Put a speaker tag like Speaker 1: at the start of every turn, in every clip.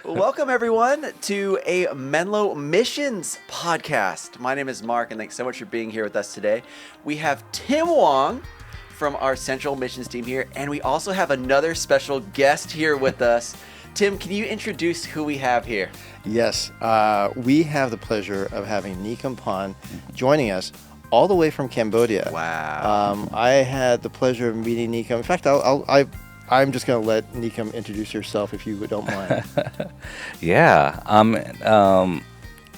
Speaker 1: Welcome, everyone, to a Menlo Missions Podcast. My name is Mark, and thanks so much for being here with us today. We have Tim Wong from our Central Missions team here, and we also have another special guest here with us. Tim, can you introduce who we have here?
Speaker 2: Yes, we have the pleasure of having Nikum Pon joining us all the way from Cambodia.
Speaker 1: Wow.
Speaker 2: I had the pleasure of meeting Nikum. In fact, I'm just going to let Nikum introduce yourself if you don't mind.
Speaker 3: Yeah.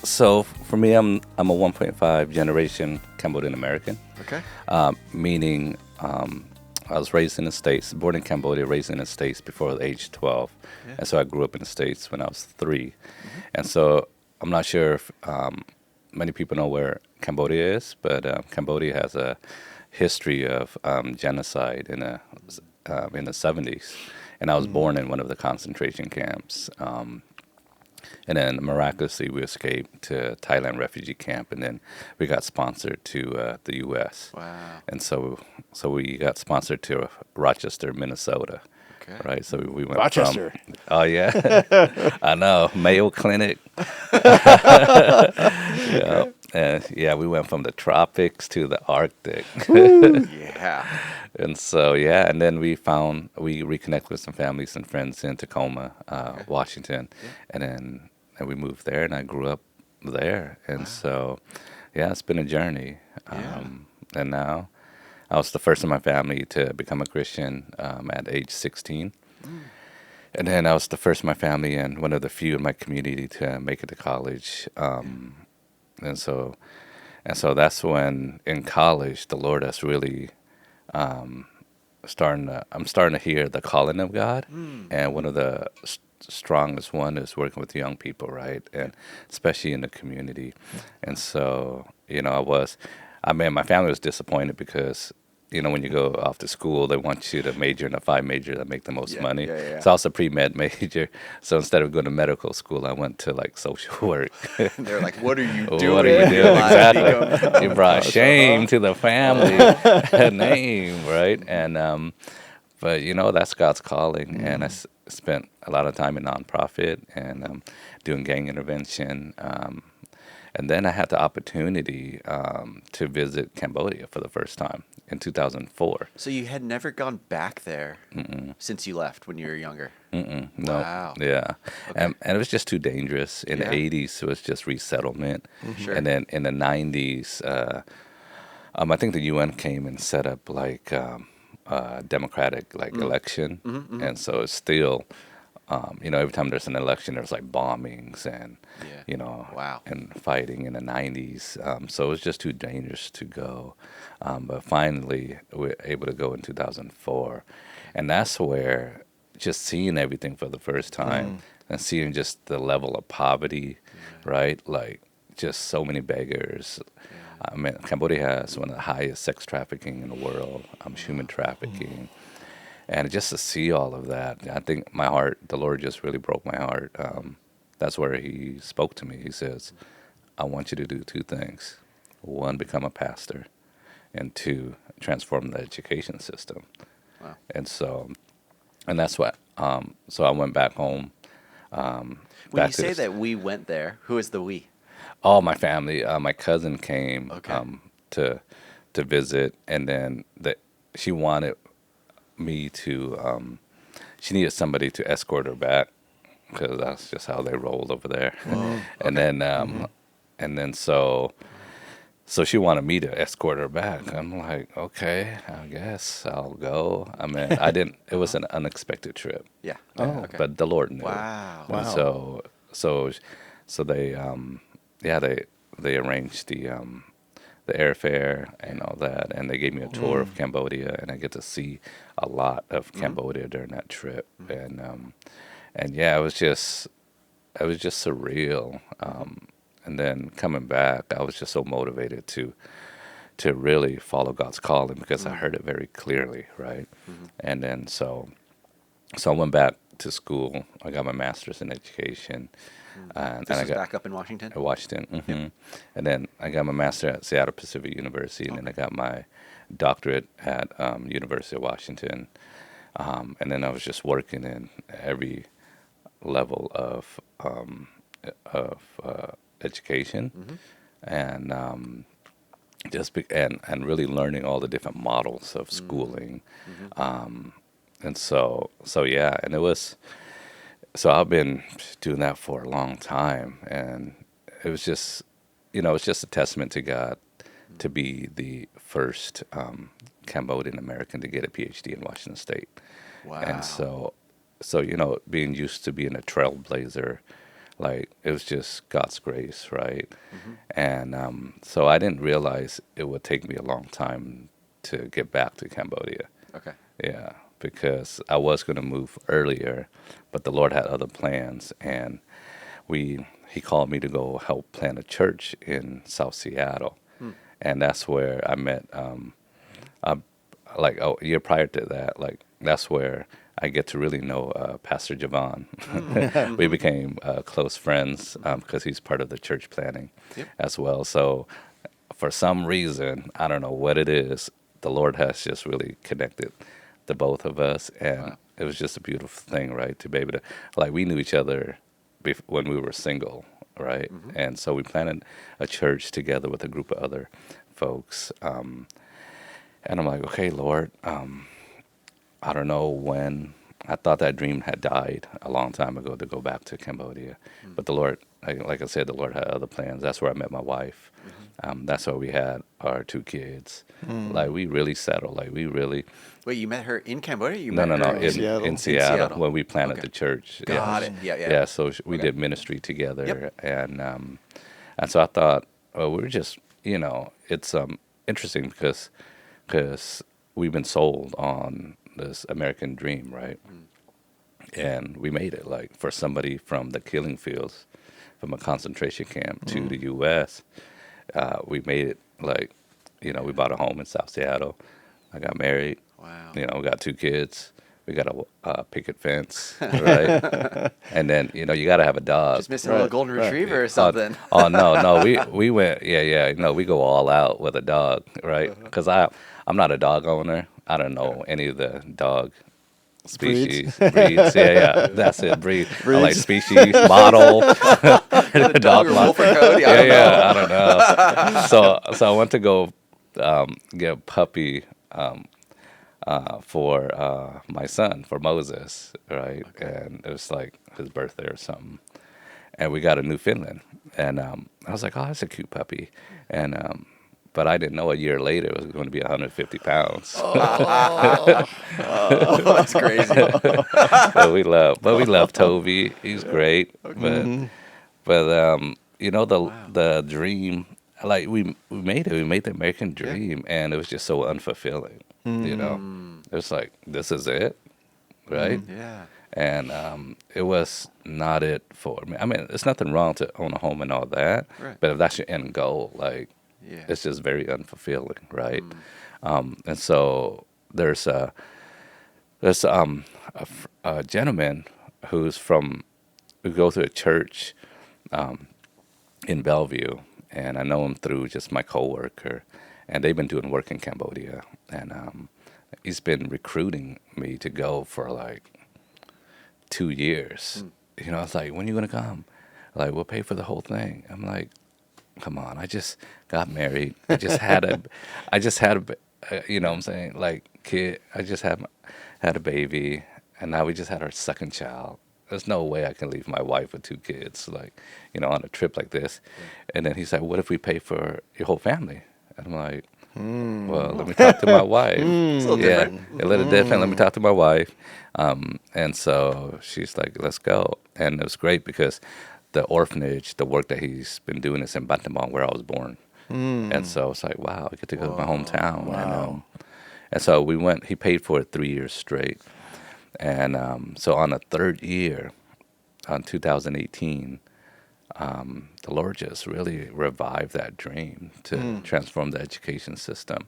Speaker 3: So for me, I'm a 1.5 generation Cambodian American.
Speaker 1: Okay.
Speaker 3: Meaning I was raised in the States, born in Cambodia, raised in the States before the age 12.
Speaker 1: Yeah.
Speaker 3: And so I grew up in the States when I was 3. And so I'm not sure if many people know where Cambodia is, but Cambodia has a history of genocide in the 70s. And I was born in one of the concentration camps. And then miraculously, we escaped to Thailand refugee camp, and then we got sponsored to the U.S.
Speaker 1: Wow.
Speaker 3: And so we got sponsored to Rochester, Minnesota.
Speaker 1: Okay.
Speaker 3: Right, so we went
Speaker 2: Rochester.
Speaker 3: Oh yeah, I know, Mayo Clinic. Yeah, and we went from the tropics to the Arctic.
Speaker 1: Yeah.
Speaker 3: And so, and then we reconnected with some families and friends in Tacoma, Washington, and we moved there, and I grew up there. And so, it's been a journey. And now, I was the first in my family to become a Christian at age 16. And then I was the first in my family and one of the few in my community to make it to college. And so that's when in college, the Lord has really I'm starting to hear the calling of God, and one of the strongest one is working with young people, right, and especially in the community. And so my family was disappointed because when you go off to school, they want you to major in a 5 major that make the most money. So I was a pre-med major. So instead of going to medical school, I went to social work.
Speaker 1: They're like, what are you doing?
Speaker 3: What are you doing? Exactly. You brought shame to the family name, right? And but that's God's calling. And I spent a lot of time in nonprofit and doing gang intervention. And then I had the opportunity to visit Cambodia for the first time in 2004.
Speaker 1: So you had never gone back there since you left when you were younger?
Speaker 3: No.
Speaker 1: Wow.
Speaker 3: Yeah.
Speaker 1: Okay.
Speaker 3: And it was just too dangerous. In the 80s, it was just resettlement.
Speaker 1: Sure.
Speaker 3: And then in the 90s, I think the UN came and set up democratic election. And so it's still... every time there's an election, there's bombings and,
Speaker 1: Wow.
Speaker 3: and fighting in the 90s. So it was just too dangerous to go. But finally, we were able to go in 2004. And that's where just seeing everything for the first time and seeing just the level of poverty, right? Just so many beggars. I mean, Cambodia has one of the highest sex trafficking in the world, human trafficking. And just to see all of that, I think the Lord just really broke my heart. That's where he spoke to me. He says, I want you to do 2 things. 1, become a pastor. And 2, transform the education system.
Speaker 1: Wow.
Speaker 3: And that's what, so I went back home.
Speaker 1: When you say that we went there, who is the we?
Speaker 3: Oh, my family. My cousin came to visit, and then she wanted me to she needed somebody to escort her back because that's just how they rolled over there. And then so she wanted me to escort her back. I'm like, okay, I guess I'll go. I mean, it was an unexpected trip.
Speaker 1: Yeah.
Speaker 3: Okay. But the Lord knew.
Speaker 1: Wow.
Speaker 3: And so they they arranged the airfare and all that, and they gave me a tour of Cambodia, and I get to see a lot of Cambodia during that trip, and it was just surreal. And then coming back, I was just so motivated to really follow God's calling because I heard it very clearly, right? And then so I went back to school. I got my master's in education.
Speaker 1: This was back up in Washington?
Speaker 3: At Washington, And then I got my master at Seattle Pacific University, and then I got my doctorate at University of Washington. And then I was just working in level of education, and and really learning all the different models of schooling, and so yeah, and it was so I've been doing that for a long time, and it was just it's just a testament to God to be the first Cambodian American to get a PhD in Washington State.
Speaker 1: Wow.
Speaker 3: And so being used to being a trailblazer, like it was just God's grace, right? And so I didn't realize it would take me a long time to get back to Cambodia.
Speaker 1: Okay.
Speaker 3: Yeah, because I was going to move earlier, but the Lord had other plans, and he called me to go help plant a church in South Seattle, and that's where I met. Like a year prior to that, like that's where I get to really know Pastor Javon. We became close friends because he's part of the church planning as well. So for some reason, I don't know what it is, the Lord has just really connected the both of us, and it was just a beautiful thing, right? To be able to, like, we knew each other when we were single, right? And so we planted a church together with a group of other folks. And I'm like, okay, Lord, I don't know when. I thought that dream had died a long time ago to go back to Cambodia. But the Lord, like I said, the Lord had other plans. That's where I met my wife. That's where we had our 2 kids. Like, we really settled. Like, we really...
Speaker 1: Wait, you met her in Cambodia? You
Speaker 3: No,
Speaker 1: met her
Speaker 3: in Seattle when we planted the church.
Speaker 1: Got it. Yeah.
Speaker 3: Yeah, so we did ministry together. And so I thought, well, we were just, it's interesting because we've been sold on this American dream, right? And we made it, like, for somebody from the killing fields, from a concentration camp to the U.S., we made it, like, we bought a home in South Seattle. I got married.
Speaker 1: Wow.
Speaker 3: We got 2 kids. We got a picket fence, right? And then, you got to have a dog.
Speaker 1: Just missing a little golden retriever or something.
Speaker 3: No, we went, we go all out with a dog, right? Because I'm not a dog owner. I don't know any of the dog species. Breeds. Yeah, that's it, breed. I like species, model.
Speaker 1: The dog or wolf or coyote?
Speaker 3: I don't know. So I went to go get a puppy for my son, for Moses, right? Okay. And it was like his birthday or something. And we got a Newfoundland. And I was like, oh, that's a cute puppy. And but I didn't know a year later it was going to be 150 pounds.
Speaker 1: That's crazy.
Speaker 3: But we love Toby. He's great. Okay. But the dream, like we made it. We made the American dream, and it was just so unfulfilling. It was like, this is it, right?
Speaker 1: Yeah.
Speaker 3: And it was not it for me. I mean, there's nothing wrong to own a home and all that, right. But if that's your end goal, like, it's just very unfulfilling, right? And so there's a gentleman who goes to a church in Bellevue, and I know him through just my coworker, and they've been doing work in Cambodia, and he's been recruiting me to go for like 2 years. I was like, when are you gonna come? Like, we'll pay for the whole thing. I'm like, come on, I just got married. I just had a you know what I'm saying, like, kid. I just had a baby, and now we just had our second child. There's no way I can leave my wife with 2 kids, like, on a trip like this. And then he's like, what if we pay for your whole family? And I'm like, well, let me talk to my wife.
Speaker 1: It's a little different.
Speaker 3: A little different. Let me talk to my wife. And so she's like, let's go. And it was great because the orphanage, the work that he's been doing is in Bantamong, where I was born. And so it's like, wow, I get to go to my hometown.
Speaker 2: Wow.
Speaker 3: And so we went, he paid for it 3 years straight. And so on the 3rd year, on 2018, the Lord just really revived that dream to transform the education system.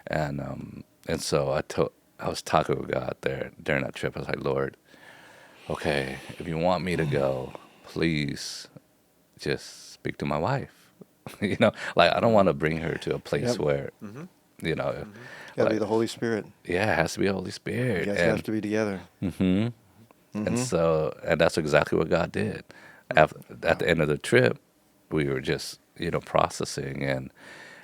Speaker 3: And so I was talking with God there during that trip. I was like, Lord, okay, if you want me to go, please just speak to my wife. Like, I don't want to bring her to a place where,
Speaker 2: Gotta be the Holy Spirit.
Speaker 3: Yeah, it has to be the Holy Spirit.
Speaker 2: You guys have to be together.
Speaker 3: And so, and that's exactly what God did. At the end of the trip, we were just, processing,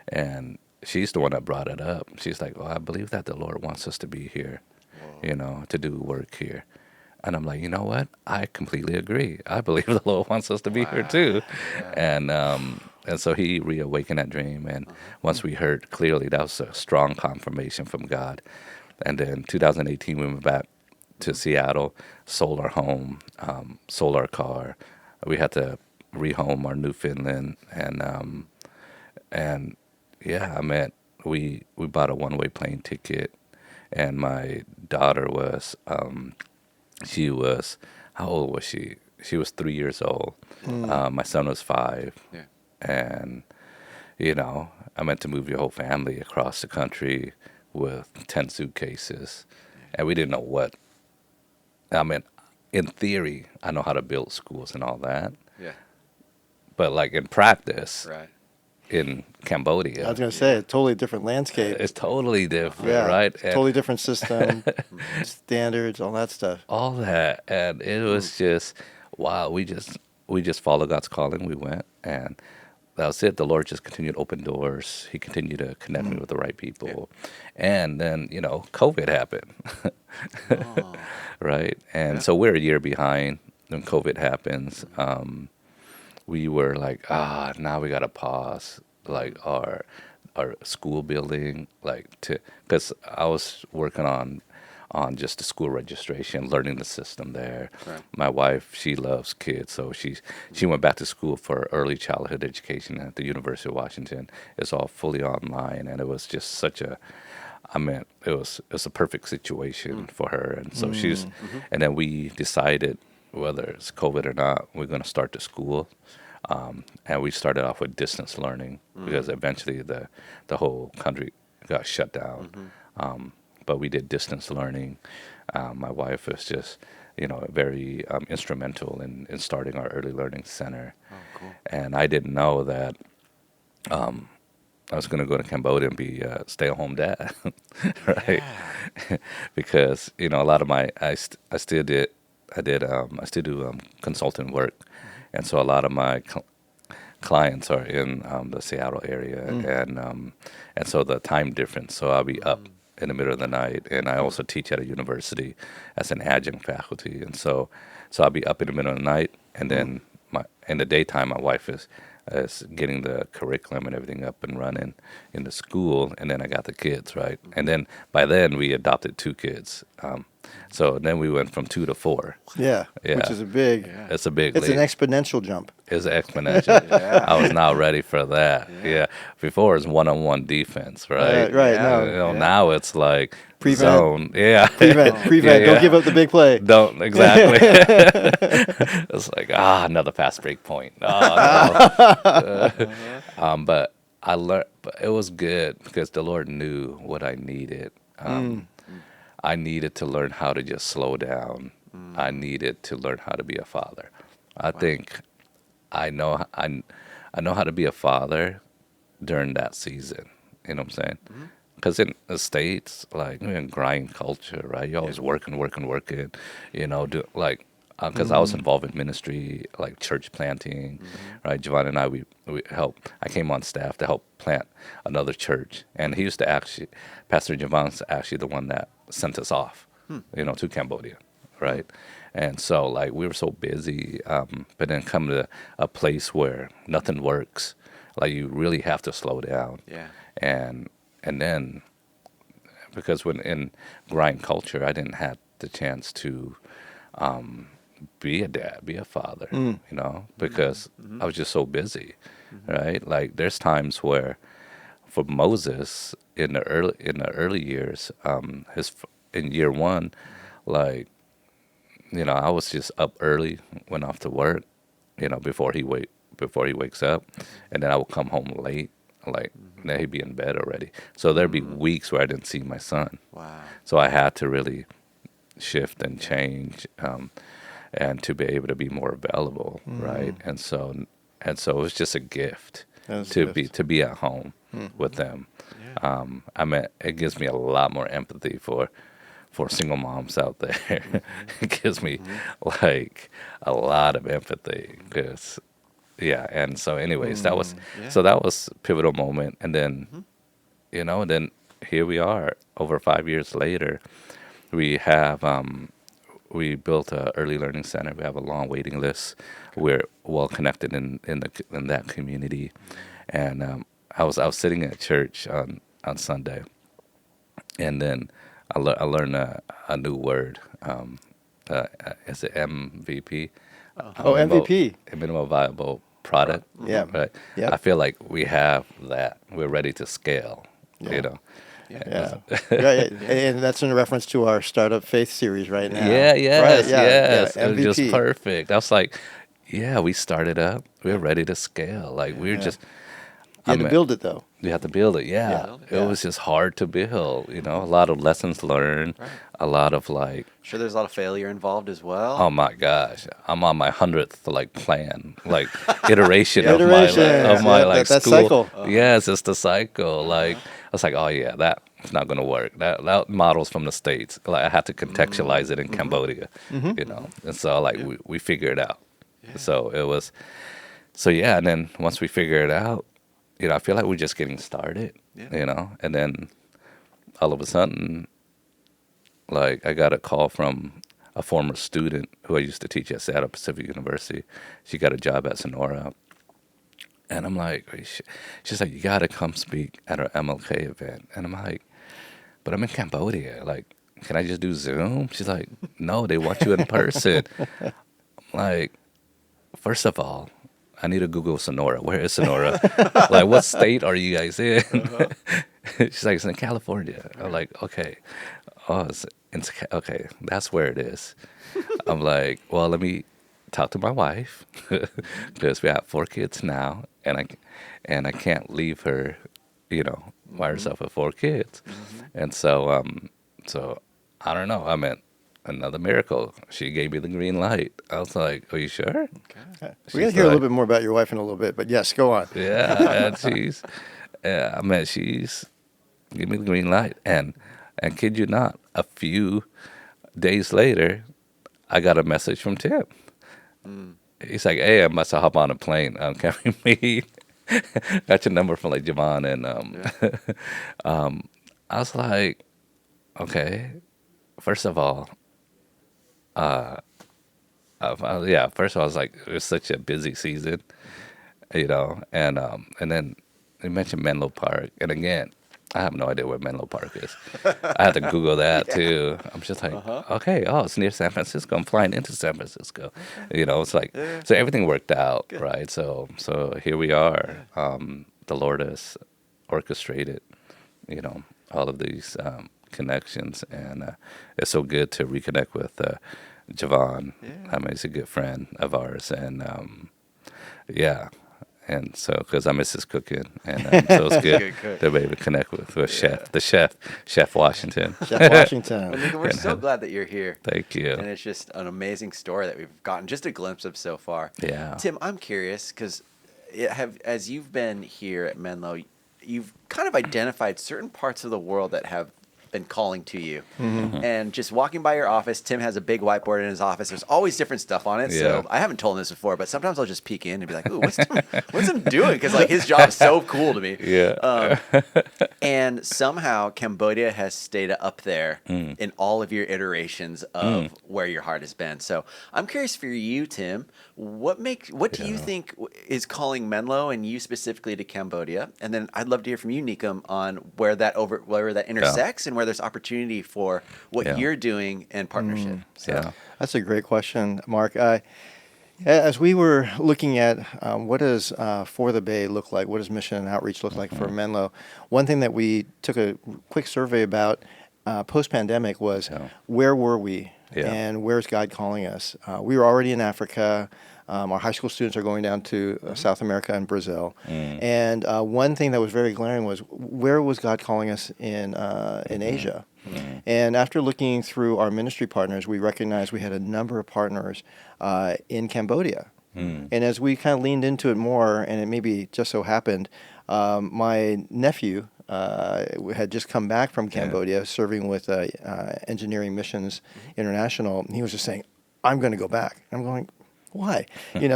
Speaker 3: and she's the one that brought it up. She's like, "Oh, I believe that the Lord wants us to be here, to do work here." And I'm like, you know what? I completely agree. I believe the Lord wants us to be here too.
Speaker 1: Yeah.
Speaker 3: And so He reawakened that dream. And once we heard clearly, that was a strong confirmation from God. And then 2018, we went back to Seattle, sold our home, sold our car. We had to rehome our Newfoundland, and yeah, we bought a one-way plane ticket, and my daughter was she was, how old was she? She was 3 years old. My son was 5.
Speaker 1: Yeah.
Speaker 3: And, I meant to move your whole family across the country with 10 suitcases. And we didn't know what. I mean, in theory, I know how to build schools and all that.
Speaker 1: Yeah.
Speaker 3: But like in practice,
Speaker 1: Right.
Speaker 3: in Cambodia,
Speaker 2: I was going to say, a totally different landscape.
Speaker 3: it's totally different,
Speaker 2: Yeah,
Speaker 3: right? And
Speaker 2: totally different system, standards, all that stuff.
Speaker 3: all that, and it was just wow. We just followed God's calling. We went, and that was it. The Lord just continued to open doors. He continued to connect me with the right people, and then COVID happened,
Speaker 1: Oh.
Speaker 3: right? And so we're a year behind when COVID happens. We were like, now we gotta pause, like our school building, because I was working on just the school registration, learning the system there.
Speaker 1: Right.
Speaker 3: My wife, she loves kids, so she went back to school for early childhood education at the University of Washington. It's all fully online, and it was just such a, it was a perfect situation for her, and so and then we decided whether it's COVID or not, we're going to start the school. And we started off with distance learning because eventually the whole country got shut down. But we did distance learning. My wife was just, very instrumental in starting our early learning center.
Speaker 1: Oh, cool.
Speaker 3: And I didn't know that I was going to go to Cambodia and be a stay-at-home dad, right?
Speaker 1: Yeah.
Speaker 3: Because a lot of I still do consulting work, and so a lot of my clients are in the Seattle area, and so the time difference. So I'll be up in the middle of the night, and I also teach at a university as an adjunct faculty, and so I'll be up in the middle of the night, and then in the daytime my wife is getting the curriculum and everything up and running in the school, and then I got the kids, right? And then by then we adopted 2 kids, so then we went from 2 to 4.
Speaker 2: Yeah,
Speaker 3: Yeah.
Speaker 2: which is a big,
Speaker 3: It's a big
Speaker 2: it's
Speaker 3: leap.
Speaker 2: an exponential jump.
Speaker 3: It's exponential.
Speaker 1: Yeah.
Speaker 3: I was not ready for that. Yeah. Before it's one-on-one defense, right?
Speaker 2: Right,
Speaker 1: Yeah.
Speaker 2: no.
Speaker 3: Now it's like
Speaker 2: Prevent.
Speaker 3: zone. Yeah.
Speaker 2: Prevent,
Speaker 3: Yeah.
Speaker 2: don't give up the big play.
Speaker 3: Don't exactly. It's like another fast break point. Oh, no. But I learned. But it was good because the Lord knew what I needed. I needed to learn how to just slow down. I needed to learn how to be a father. I think I know how to be a father during that season. You know what I'm saying? Because in the States, like we're in grind culture, right? You're always working. Because I was involved in ministry, like church planting, right? Javon and I, we helped. I came on staff to help plant another church, and he used to Pastor Javon's actually the one that sent us off, to Cambodia, right? And so like we were so busy, but then come to a place where nothing works, like you really have to slow down.
Speaker 1: Yeah.
Speaker 3: And then because when in grind culture, I didn't have the chance to be a dad, be a father, because I was just so busy, right? Like there's times where, for Moses in the early years, in year 1, like I was just up early, went off to work, before he wakes up, and then I would come home late, like then he'd be in bed already. So there'd be weeks where I didn't see my son.
Speaker 1: Wow.
Speaker 3: So I had to really shift and change, and to be able to be more available, right? And so it was just a gift to be at home with them.
Speaker 1: Yeah.
Speaker 3: It gives me a lot more empathy for for single moms out there. It gives me like a lot of empathy because, yeah. And so, anyways, that was pivotal moment. And then, and then here we are over 5 years later. We have we built a early learning center. We have a long waiting list. We're well connected in that community. And I was sitting at church on Sunday, and then I learned a new word. Is it MVP?
Speaker 2: MVP.
Speaker 3: Minimum viable product.
Speaker 2: Yeah.
Speaker 3: Right.
Speaker 2: Yep.
Speaker 3: I feel like we have that. We're ready to scale.
Speaker 2: Yeah.
Speaker 3: Yeah.
Speaker 2: Right, and that's in reference to our Startup Faith series right now.
Speaker 3: Yeah, yes,
Speaker 2: right? Yeah,
Speaker 3: yes.
Speaker 2: yeah,
Speaker 3: It was just
Speaker 2: MVP.
Speaker 3: perfect. I was like, yeah, we started up. We're ready to scale. Like we're just.
Speaker 2: You had to build it though.
Speaker 3: You have to build it. Yeah. It was just hard to build. A lot of lessons learned.
Speaker 1: Right.
Speaker 3: A lot of like.
Speaker 1: Sure, there's a lot of failure involved as well.
Speaker 3: Oh my gosh, I'm on my 100th plan, like iteration of
Speaker 2: Iteration.
Speaker 3: my
Speaker 2: Yeah,
Speaker 3: like
Speaker 2: that
Speaker 3: school.
Speaker 2: cycle.
Speaker 3: Yes, it's the cycle. Like I was like, oh yeah, that's not gonna work. That model's from the States. Like I had to contextualize it in Cambodia, And so like we figured it out.
Speaker 1: Yeah.
Speaker 3: So it was, and then once we figure it out, I feel like we're just getting started.
Speaker 1: Yeah.
Speaker 3: And then all of a sudden, like I got a call from a former student who I used to teach at Seattle Pacific University. She got a job at Sonora. And I'm like, she's like, you got to come speak at our MLK event. And I'm like, but I'm in Cambodia. Like, can I just do Zoom? She's like, no, they want you in person. I'm like, first of all, I need to Google Sonora. Where is Sonora? Like, what state are you guys in? She's like, it's in California. I'm like, okay. Oh, okay, that's where it is. I'm like, well, let me talk to my wife because we have 4 kids now, and I can't leave her, by herself with 4 kids. And so I don't know. I meant another miracle. She gave me the green light. I was like, are you sure?
Speaker 2: Okay. We're going to hear a little bit more about your wife in a little bit, but yes, go on.
Speaker 3: Yeah, and she's gave me the green light. And kid you not, a few days later, I got a message from Tim. He's like, hey, I must have hop on a plane. Can we meet? Got your number from like Javon. And I was like, okay. First of all, first of all, I was like, it was such a busy season, and then they mentioned Menlo Park. And again, I have no idea where Menlo Park is. I had to Google that too. I'm just like, okay, it's near San Francisco. I'm flying into San Francisco. It's like, so everything worked out, right? So here we are. The Lord has orchestrated, all of these connections, and it's so good to reconnect with Javon. I mean, he's a good friend of ours, and and so, because I miss his cooking, and so it's good to be able to connect with Chef Washington.
Speaker 2: Chef Washington.
Speaker 1: Nikum, we're so glad that you're here.
Speaker 3: Thank you.
Speaker 1: And it's just an amazing story that we've gotten just a glimpse of so far.
Speaker 3: Yeah.
Speaker 1: Tim, I'm curious because as you've been here at Menlo, you've kind of identified certain parts of the world that have been calling to you. And just walking by your office, Tim has a big whiteboard in his office. There's always different stuff on it. So I haven't told him this before, but sometimes I'll just peek in and be like, ooh, what's Tim doing? Because like his job is so cool to me.
Speaker 3: Yeah.
Speaker 1: And somehow Cambodia has stayed up there in all of your iterations of where your heart has been. So I'm curious for you, Tim, what do you think is calling Menlo and you specifically to Cambodia? And then I'd love to hear from you, Nikum, on where that intersects and where there's opportunity for what you're doing in partnership. So
Speaker 2: That's a great question, Mark. As we were looking at what does For the Bay look like, what does mission and outreach look like for Menlo, one thing that we took a quick survey about post-pandemic was where were we and where's God calling us? We were already in Africa. Our high school students are going down to South America and Brazil. And one thing that was very glaring was where was God calling us in Asia? And after looking through our ministry partners, we recognized we had a number of partners in Cambodia. And as we kind of leaned into it more, and it maybe just so happened, my nephew had just come back from Cambodia, serving with Engineering Missions International. And he was just saying, "I'm going to go back." I'm going, "Why?"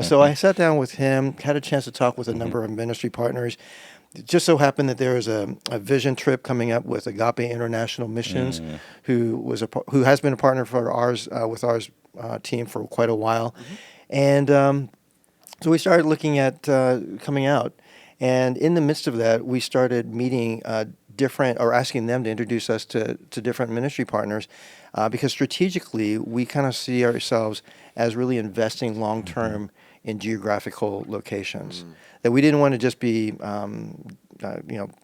Speaker 2: So I sat down with him, had a chance to talk with a number of ministry partners. It just so happened that there was a vision trip coming up with Agape International Missions, who has been a partner for ours with our team for quite a while, and so we started looking at coming out. And in the midst of that, we started meeting asking them to introduce us to different ministry partners, because strategically we kind of see ourselves as really investing long term in geographical locations. That we didn't want to just be,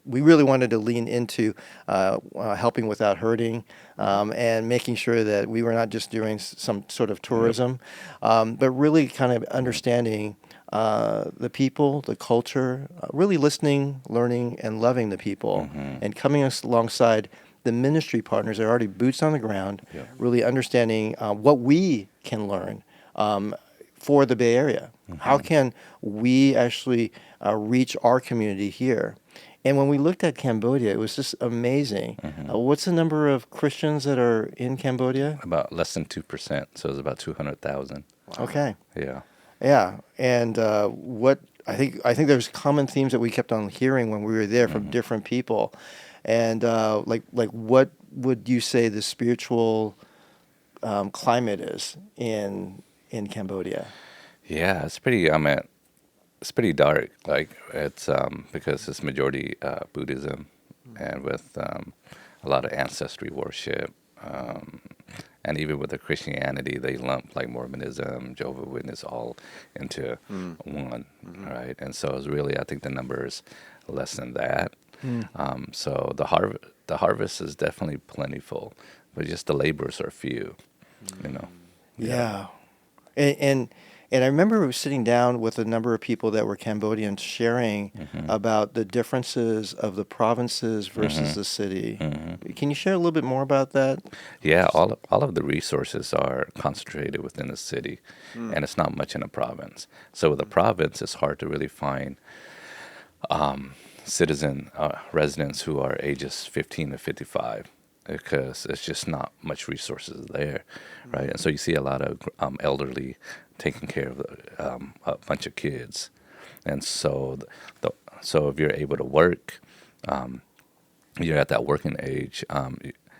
Speaker 2: we really wanted to lean into helping without hurting, and making sure that we were not just doing some sort of tourism, but really kind of understanding the people, the culture, really listening, learning, and loving the people, and coming alongside the ministry partners that are already boots on the ground, really understanding what we can learn for the Bay Area. How can we actually reach our community here? And when we looked at Cambodia, it was just amazing. What's the number of Christians that are in Cambodia?
Speaker 3: About less than 2%, so it's about 200,000.
Speaker 2: Wow. Okay.
Speaker 3: Yeah.
Speaker 2: Yeah, and what I think there's common themes that we kept on hearing when we were there from different people, and like what would you say the spiritual climate is in Cambodia?
Speaker 3: Yeah, it's pretty. It's pretty dark. Like it's because it's majority Buddhism, and with a lot of ancestry worship. And even with the Christianity, they lump like Mormonism, Jehovah's Witness all into one, right? And so it's really, I think the number is less than that. So the harvest is definitely plentiful, but just the laborers are few,
Speaker 2: Yeah. And I remember sitting down with a number of people that were Cambodians sharing about the differences of the provinces versus the city. Can you share a little bit more about that?
Speaker 3: Yeah, all of the resources are concentrated within the city, and it's not much in a province. So with a province, it's hard to really find residents who are ages 15 to 55. Because there's just not much resources there, right? And so you see a lot of elderly taking care of a bunch of kids, and so so if you're able to work, you're at that working age.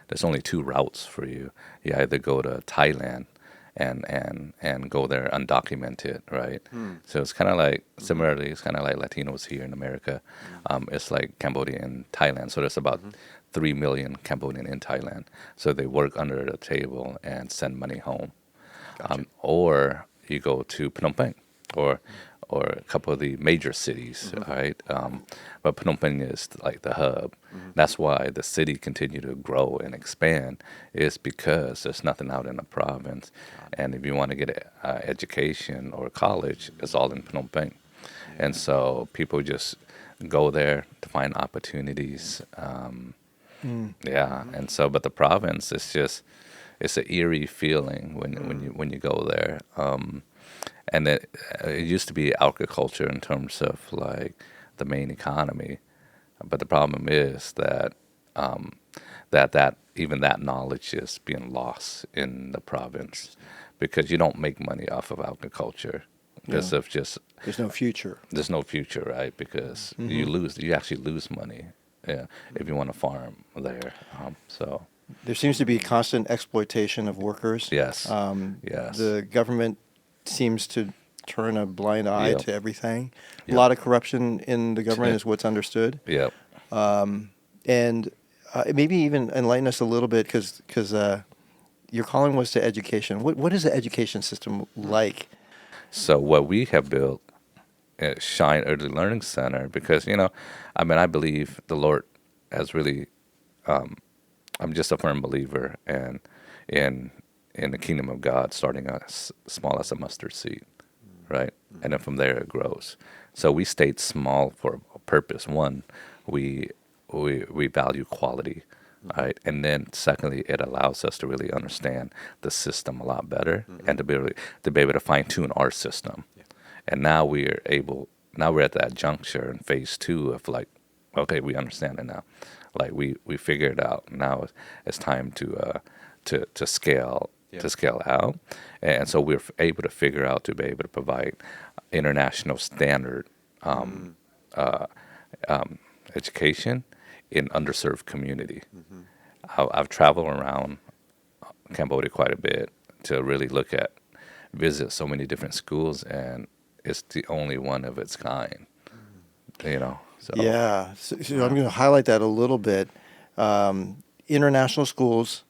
Speaker 3: There's only two routes for you. You either go to Thailand and go there undocumented, right? So it's kind of like similarly, it's kind of like Latinos here in America. It's like Cambodia and Thailand. So there's about 3 million Cambodian in Thailand. So they work under the table and send money home.
Speaker 2: Gotcha.
Speaker 3: Or you go to Phnom Penh or a couple of the major cities, right? But Phnom Penh is like the hub. That's why the city continued to grow and expand, is because there's nothing out in the province. And if you want to get an education or college, it's all in Phnom Penh. And so people just go there to find opportunities. Yeah, and so, but the province is just, it's an eerie feeling when you go there. And it used to be agriculture in terms of like the main economy, but the problem is that that even that knowledge is being lost in the province, because you don't make money off of agriculture because of just
Speaker 2: there's no future.
Speaker 3: There's no future, right? Because you actually lose money. Yeah, if you want to farm there. So
Speaker 2: there seems to be constant exploitation of workers.
Speaker 3: Yes.
Speaker 2: Yes. The government seems to turn a blind eye to everything.
Speaker 3: Yep.
Speaker 2: A lot of corruption in the government is what's understood.
Speaker 3: Yep.
Speaker 2: And maybe even enlighten us a little bit, because your calling was to education. What is the education system like?
Speaker 3: So what we have built at Shine Early Learning Center, because, I believe the Lord has really, I'm just a firm believer and in the kingdom of God, starting as small as a mustard seed, right? And then from there it grows. So we stayed small for a purpose. One, we value quality, right? And then secondly, it allows us to really understand the system a lot better and to be able to fine tune our system. And now we're at that juncture in phase 2 of like okay, we understand it now. Like we figured it out. Now it's time to scale
Speaker 1: Yeah.
Speaker 3: to scale out, and so we're able to figure out to be able to provide international standard education in underserved community. I've traveled around Cambodia quite a bit to really visit so many different schools, and it's the only one of its kind. So
Speaker 2: Yeah. So I'm going to highlight that a little bit. International schools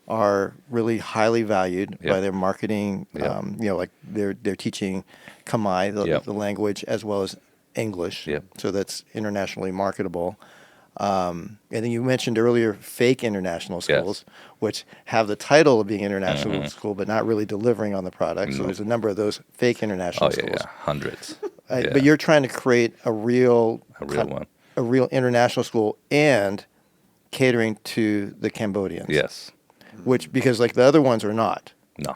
Speaker 2: are really highly valued by
Speaker 3: Yep.
Speaker 2: their marketing.
Speaker 3: Yep.
Speaker 2: Like they're teaching Khmer,
Speaker 3: Yep.
Speaker 2: the language, as well as English.
Speaker 3: Yep.
Speaker 2: So that's internationally marketable. And then you mentioned earlier fake international schools, which have the title of being international school, but not really delivering on the product. So
Speaker 3: No.
Speaker 2: there's a number of those fake international
Speaker 3: Oh yeah,
Speaker 2: schools.
Speaker 3: yeah, hundreds.
Speaker 2: But you're trying to create a real
Speaker 3: one.
Speaker 2: a real international school and catering to the Cambodians.
Speaker 3: Yes.
Speaker 2: Which, because like the other ones are not,
Speaker 3: No.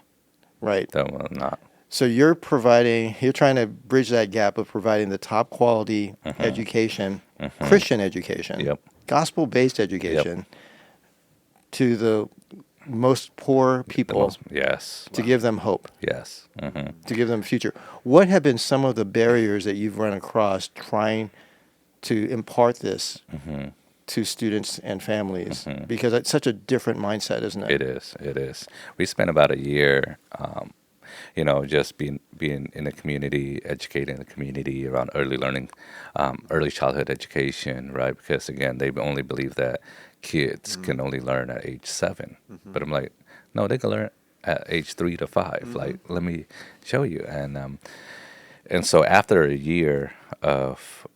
Speaker 2: right?
Speaker 3: That one not.
Speaker 2: So you're trying to bridge that gap of providing the top quality education, Christian education,
Speaker 3: Yep.
Speaker 2: gospel-based education to the most poor people
Speaker 3: Yes.
Speaker 2: to give them hope,
Speaker 3: Yes.
Speaker 2: to give them a future. What have been some of the barriers that you've run across trying to impart this to students and families? Because it's such a different mindset, isn't it?
Speaker 3: It is. It is. We spent about a year, just being in the community, educating the community around early learning, early childhood education, right? Because again, they only believe that kids can only learn at age 7, but I'm like, no, they can learn at age 3 to 5. Like, let me show you. And so after a year of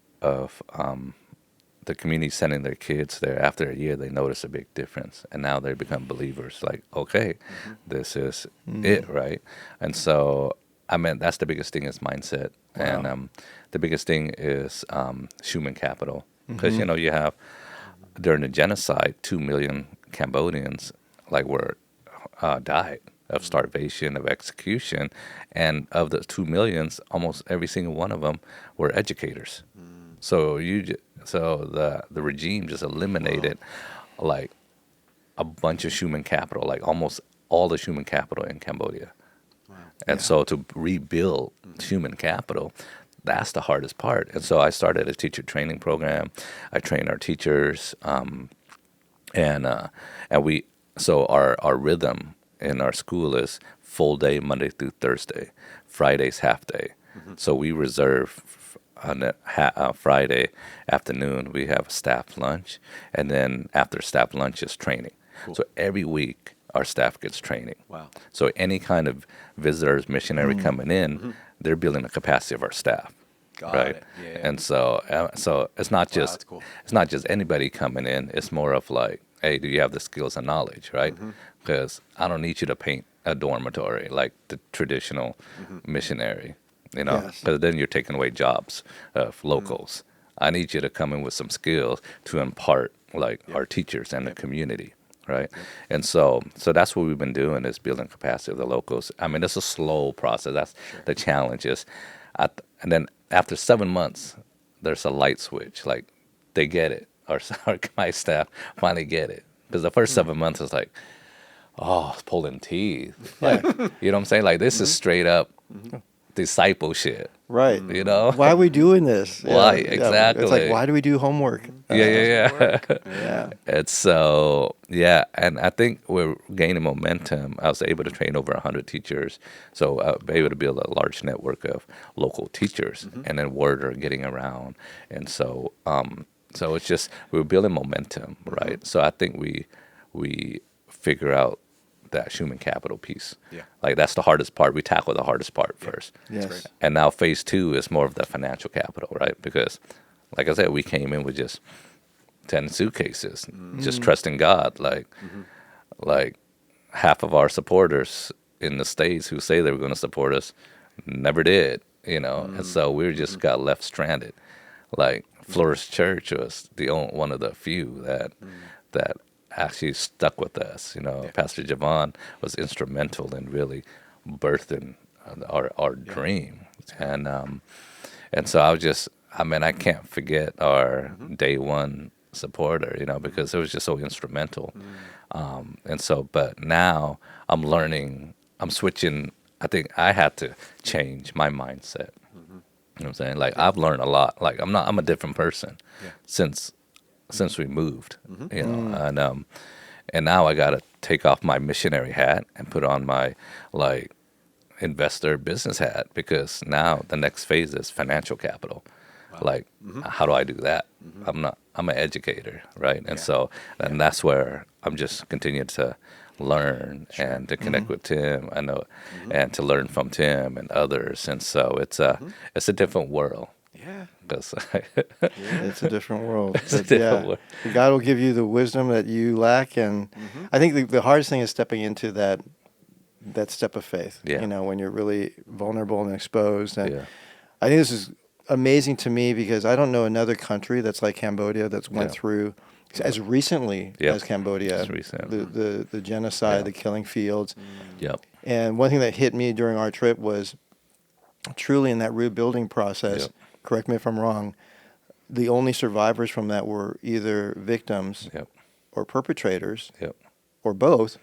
Speaker 3: the community sending their kids there, after a year they notice a big difference, and now they become believers. Like, okay, this is it, right? And so, I mean, that's the biggest thing is mindset, and the biggest thing is human capital, because you have during the genocide, 2 million Cambodians were died of starvation, of execution, and of the 2 millions, almost every single one of them were educators. So the regime just eliminated like a bunch of human capital, like almost all the human capital in Cambodia. And so to rebuild human capital, that's the hardest part. And so I started a teacher training program. I train our teachers, so our rhythm in our school is full day Monday through Thursday, Fridays half day. So we reserve on Friday afternoon, we have a staff lunch, and then after staff lunch is training. Cool. So every week, our staff gets training.
Speaker 1: Wow.
Speaker 3: So any kind of visitors, missionary coming in, they're building the capacity of our staff.
Speaker 1: Got
Speaker 3: right?
Speaker 1: it. Yeah.
Speaker 3: And so it's not just
Speaker 1: that's cool.
Speaker 3: it's not just anybody coming in. It's more of like, hey, do you have the skills and knowledge, right? Because I don't need you to paint a dormitory like the traditional missionary. Because
Speaker 2: Yes.
Speaker 3: then you're taking away jobs of locals. I need you to come in with some skills to impart our teachers and the community, right? And so that's what we've been doing is building capacity of the locals. I mean, it's a slow process. That's the challenge is, and then after 7 months, there's a light switch. Like they get it. My staff finally get it. Because the first 7 months is like, oh, it's pulling teeth. Like, you know what I'm saying? Like this is straight up discipleship.
Speaker 2: Right.
Speaker 3: Why
Speaker 2: Why are we doing this?
Speaker 3: Why?
Speaker 2: It's
Speaker 3: Exactly.
Speaker 2: like, why do we do homework?
Speaker 3: Yeah.
Speaker 2: Yeah.
Speaker 3: And so, and I think we're gaining momentum. I was able to train over 100 teachers, so I was able to build a large network of local teachers, and then word are getting around. And so, so it's just we're building momentum, right? So I think we figure out that human capital piece.
Speaker 1: Yeah.
Speaker 3: Like that's the hardest part. We tackle the hardest part first.
Speaker 2: Yes.
Speaker 1: great.
Speaker 3: And now phase 2 is more of the financial capital, right? Because, like I said, we came in with just 10 suitcases, just trusting God. Like half of our supporters in the States who say they were going to support us never did, And so we just got left stranded. Like Flourish Church was one of the few that actually stuck with us. Pastor Javon was instrumental in really birthing our dream, and so I mean, I can't forget our day one supporter, because it was just so instrumental. And so, but now I'm learning, I'm switching. I think I had to change my mindset. You know what I'm saying? Like I've learned a lot. Like I'm a different person
Speaker 1: Yeah.
Speaker 3: since we moved, and now I got to take off my missionary hat and put on my like investor business hat, because now the next phase is financial capital. Like, how do I do that? I'm an educator, right? And so, and that's where I'm just continuing to learn and to connect with Tim, I know, and to learn from Tim and others. And so it's a different world.
Speaker 1: Yeah.
Speaker 3: 'Cause
Speaker 2: It's a different world.
Speaker 3: It's a
Speaker 2: But,
Speaker 3: different world.
Speaker 2: God will give you the wisdom that you lack, and I think the hardest thing is stepping into that step of faith.
Speaker 3: Yeah.
Speaker 2: When you're really vulnerable and exposed. And
Speaker 3: Yeah.
Speaker 2: I think this is amazing to me because I don't know another country that's like Cambodia that's went
Speaker 3: Yeah.
Speaker 2: through as recently
Speaker 3: Yep.
Speaker 2: as Cambodia,
Speaker 3: As recent.
Speaker 2: the genocide,
Speaker 3: Yeah.
Speaker 2: the killing fields.
Speaker 3: Yep.
Speaker 2: And one thing that hit me during our trip was truly in that rebuilding process,
Speaker 3: Yep.
Speaker 2: correct me if I'm wrong, the only survivors from that were either victims
Speaker 3: Yep.
Speaker 2: or perpetrators
Speaker 3: Yep.
Speaker 2: or both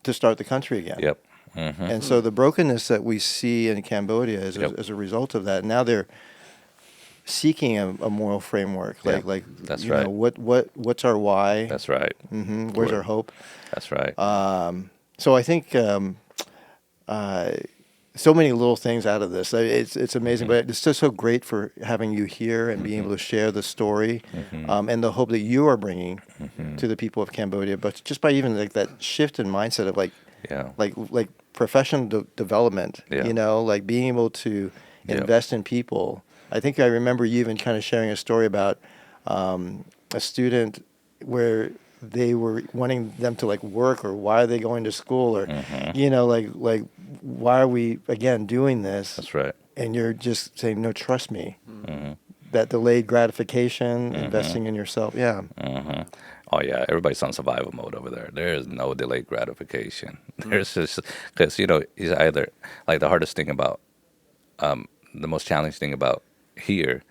Speaker 2: to start the country again.
Speaker 3: Yep. Mm-hmm.
Speaker 2: And so the brokenness that we see in Cambodia is
Speaker 3: Yep.
Speaker 2: as a result of that. Now they're seeking a moral framework.
Speaker 3: Yeah,
Speaker 2: Like
Speaker 3: that's
Speaker 2: you
Speaker 3: right.
Speaker 2: know, what's our why?
Speaker 3: That's right.
Speaker 2: Where's our hope?
Speaker 3: That's right.
Speaker 2: So I think so many little things out of this. It's amazing, but it's just so great for having you here and being able to share the story and the hope that you are bringing to the people of Cambodia. But just by even like that shift in mindset of
Speaker 3: Yeah.
Speaker 2: like professional development,
Speaker 3: Yeah.
Speaker 2: like being able to
Speaker 3: Yep.
Speaker 2: invest in people. I think I remember you even kind of sharing a story about a student where they were wanting them to like work, or why are they going to school, or like why are we again doing this?
Speaker 3: That's right.
Speaker 2: And you're just saying, no, trust me. That delayed gratification,
Speaker 3: Mm-hmm.
Speaker 2: investing in yourself. Yeah.
Speaker 3: Oh yeah, everybody's on survival mode over there. There is no delayed gratification. There's just because it's either like the hardest thing about the most challenging thing about here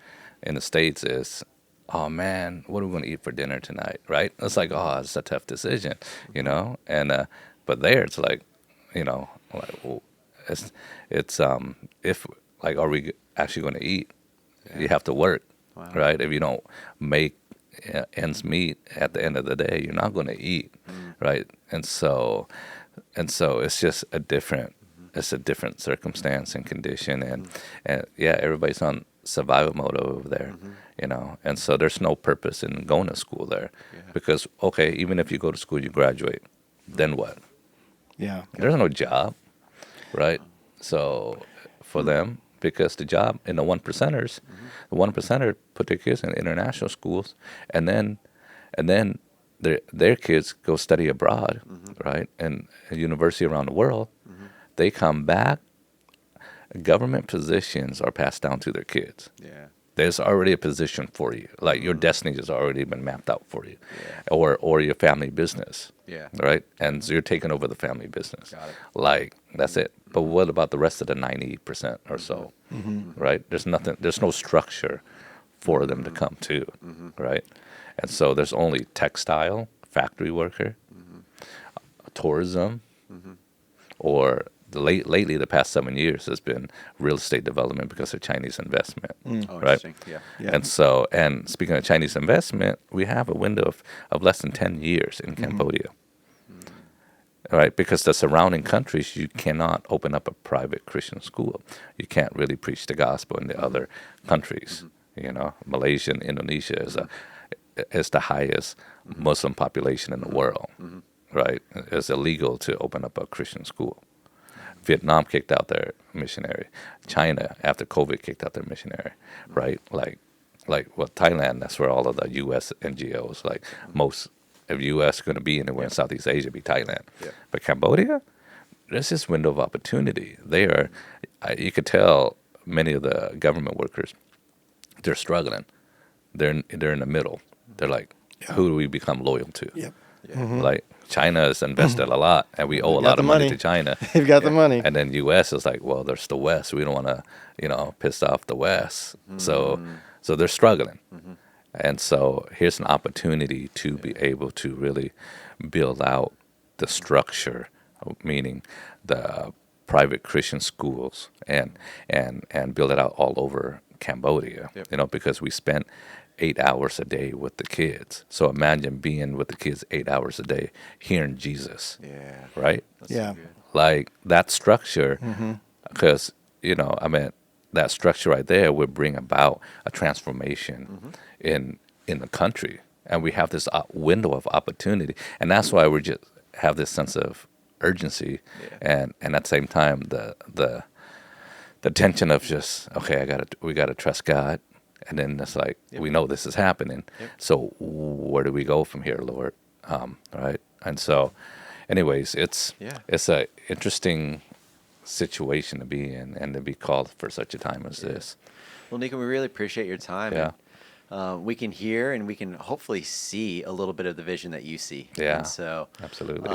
Speaker 3: in the States is, oh man, what are we going to eat for dinner tonight? Right? It's like, oh, it's a tough decision, and but there it's like, like, well, it's if like, are we actually going to eat? You have to work, right? If you don't make ends meet at the end of the day, you're not going to eat, right? And so it's just a different circumstance and condition, and yeah, everybody's on survival mode over there, and so there's no purpose in going to school there, because okay, even if you go to school, you graduate, then what?
Speaker 2: Yeah.
Speaker 3: There's no job, right? So for them, because the job in the one percenters, the one percenter put their kids in international schools, and then their kids go study abroad, right? And a university around the world, they come back. Government positions are passed down to their kids.
Speaker 1: Yeah.
Speaker 3: There's already a position for you, like your destiny has already been mapped out for you, or your family business.
Speaker 1: Yeah.
Speaker 3: Right, and so you're taking over the family business.
Speaker 1: Got it.
Speaker 3: Like that's it. But what about the rest of the 90% or so? Right? There's nothing. There's no structure for them to come to. Right, and so there's only textile, factory worker, tourism, or lately the past 7 years has been real estate development because of Chinese investment.
Speaker 1: Oh,
Speaker 3: Right.
Speaker 1: interesting. Yeah.
Speaker 2: Yeah.
Speaker 3: And so, and speaking of Chinese investment, we have a window of less than 10 years in Cambodia. All right, because the surrounding countries, you cannot open up a private Christian school. You can't really preach the gospel in the other countries. Malaysia and Indonesia is the highest Muslim population in the world. Right, it's illegal to open up a Christian school. Vietnam kicked out their missionary. China, after COVID, kicked out their missionary, right? Like Thailand, that's where all of the U.S. NGOs, like most of U.S. going to be anywhere in Southeast Asia, be Thailand.
Speaker 1: Yeah.
Speaker 3: But Cambodia, there's this window of opportunity. They are, you could tell many of the government workers, they're struggling. They're in the middle. They're like, who do we become loyal to?
Speaker 2: Yep.
Speaker 3: Like China has invested a lot, and we owe a
Speaker 2: got
Speaker 3: lot
Speaker 2: the
Speaker 3: of money
Speaker 2: money.
Speaker 3: to China.
Speaker 2: They've got the money.
Speaker 3: And then U.S. is like, well, there's the West. We don't want to, piss off the West. So they're struggling. And so here's an opportunity to be able to really build out the structure, meaning the private Christian schools, and build it out all over Cambodia. Because we spent 8 hours a day with the kids. So imagine being with the kids 8 hours a day, hearing Jesus.
Speaker 1: Yeah.
Speaker 3: Right?
Speaker 1: That's
Speaker 2: Yeah.
Speaker 1: so good.
Speaker 3: Like that structure, because that structure right there would bring about a transformation in the country, and we have this window of opportunity, and that's why we just have this sense of urgency, and at the same time the tension of just, okay, we gotta trust God, and then it's like we know this is happening, so where do we go from here, Lord? Right, and so. Anyways, it's a interesting situation to be in, and to be called for such a time as this.
Speaker 1: Well, Nikum, we really appreciate your time.
Speaker 3: Yeah.
Speaker 1: And, we can hear and we can hopefully see a little bit of the vision that you see.
Speaker 3: Yeah.
Speaker 1: And so,
Speaker 3: Absolutely.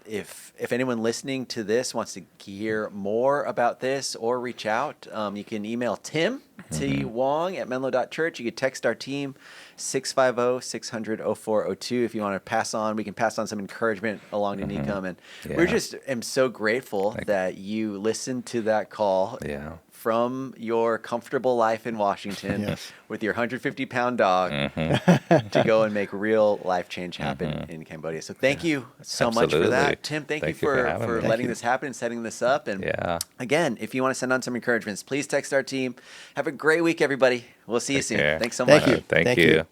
Speaker 1: If anyone listening to this wants to hear more about this or reach out, you can email Tim, T. Wong at Menlo.Church. You can text our team, 650-600-0402. If you want to pass on, we can pass on some encouragement along to Nikum. And we just am so grateful that you listened to that call from your comfortable life in Washington with your 150-pound dog to go and make real life change happen in Cambodia. So thank you so much for that. Tim, thank you for letting this happen and setting this up. And again, if you want to send on some encouragements, please text our team. Have a great week, everybody. We'll see you soon.
Speaker 3: Care.
Speaker 1: Thanks so much.
Speaker 2: Thank you.
Speaker 3: Thank you.